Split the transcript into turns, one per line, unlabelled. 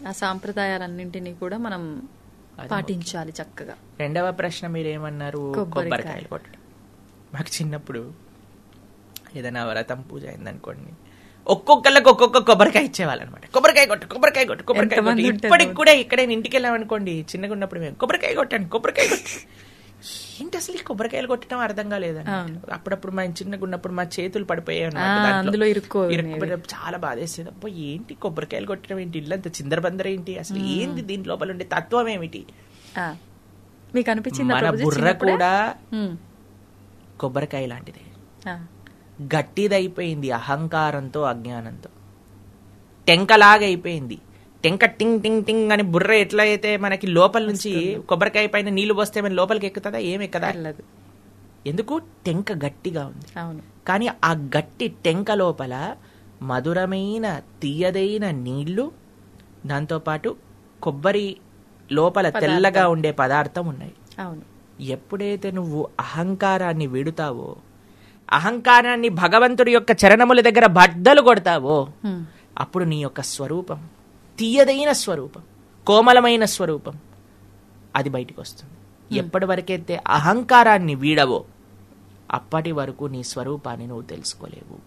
ఆ సాంప్రదాయాలన్నింటినీ కూడా మనం పాటించాలి చక్కగా.
రెండవ ప్రశ్న మీరేమన్నారు? కొబ్బరికాయలు కొట్టడం. మాకు చిన్నప్పుడు ఏదైనా వ్రతం పూజ అయిందనుకోండి, ఒక్కొక్కళ్ళకి ఒక్కొక్క కొబ్బరికాయ ఇచ్చేవాళ్ళు అనమాట. కొబ్బరికాయ కొట్టు, కొబ్బరికాయ కొట్టు, కొబ్బరికాయ కొట్టు. ఇప్పటికి కూడా ఇక్కడ ఇంటికి వెళ్ళామనుకోండి, చిన్నగా ఉన్నప్పుడు మేము కొబ్బరికాయ కొట్టాను, కొబ్బరికాయ కొట్టు. ఏంటి అసలు ఈ కొబ్బరికాయలు కొట్టడం అర్థం కాలేదండి. అప్పుడప్పుడు మా చిన్నగా ఉన్నప్పుడు మా చేతులు పడిపోయాయి అనమాట. చాలా బాధేసేది. అబ్బా ఏంటి కొబ్బరికాయలు కొట్టడం ఏంటి, ఇల్లంత చిందరబందర ఏంటి, అసలు ఏంటి దీని లోపల ఉండే తత్వం ఏమిటి
మీకు అనిపించింది?
మన బుర్ర కూడా కొబ్బరికాయ లాంటిదే, గట్టిదైపోయింది అహంకారంతో అజ్ఞానంతో. టెంకలాగా అయిపోయింది. టెంక టింగ్ టింగ్ టింగ్ అని బుర్ర ఎట్లా అయితే మనకి లోపల నుంచి కొబ్బరికాయ పైన నీళ్లు పోస్తే మన లోపలికి ఎక్కుతుందా? ఏమి ఎక్కదా? ఎందుకు? టెంక గట్టిగా ఉంది. కానీ ఆ గట్టి టెంక లోపల మధురమైన తీయదైన నీళ్లు, దాంతోపాటు కొబ్బరి లోపల తెల్లగా ఉండే పదార్థం ఉన్నాయి. ఎప్పుడైతే నువ్వు అహంకారాన్ని విడుతావో, అహంకారాన్ని భగవంతుడి యొక్క చరణముల దగ్గర బద్దలు కొడతావో, అప్పుడు నీ యొక్క స్వరూపం, తీయదైన స్వరూపం, కోమలమైన స్వరూపం అది బయటికి వస్తుంది. ఎప్పటి వరకైతే అహంకారాన్ని వీడవో అప్పటి వరకు నీ స్వరూపాన్ని నువ్వు తెలుసుకోలేవు.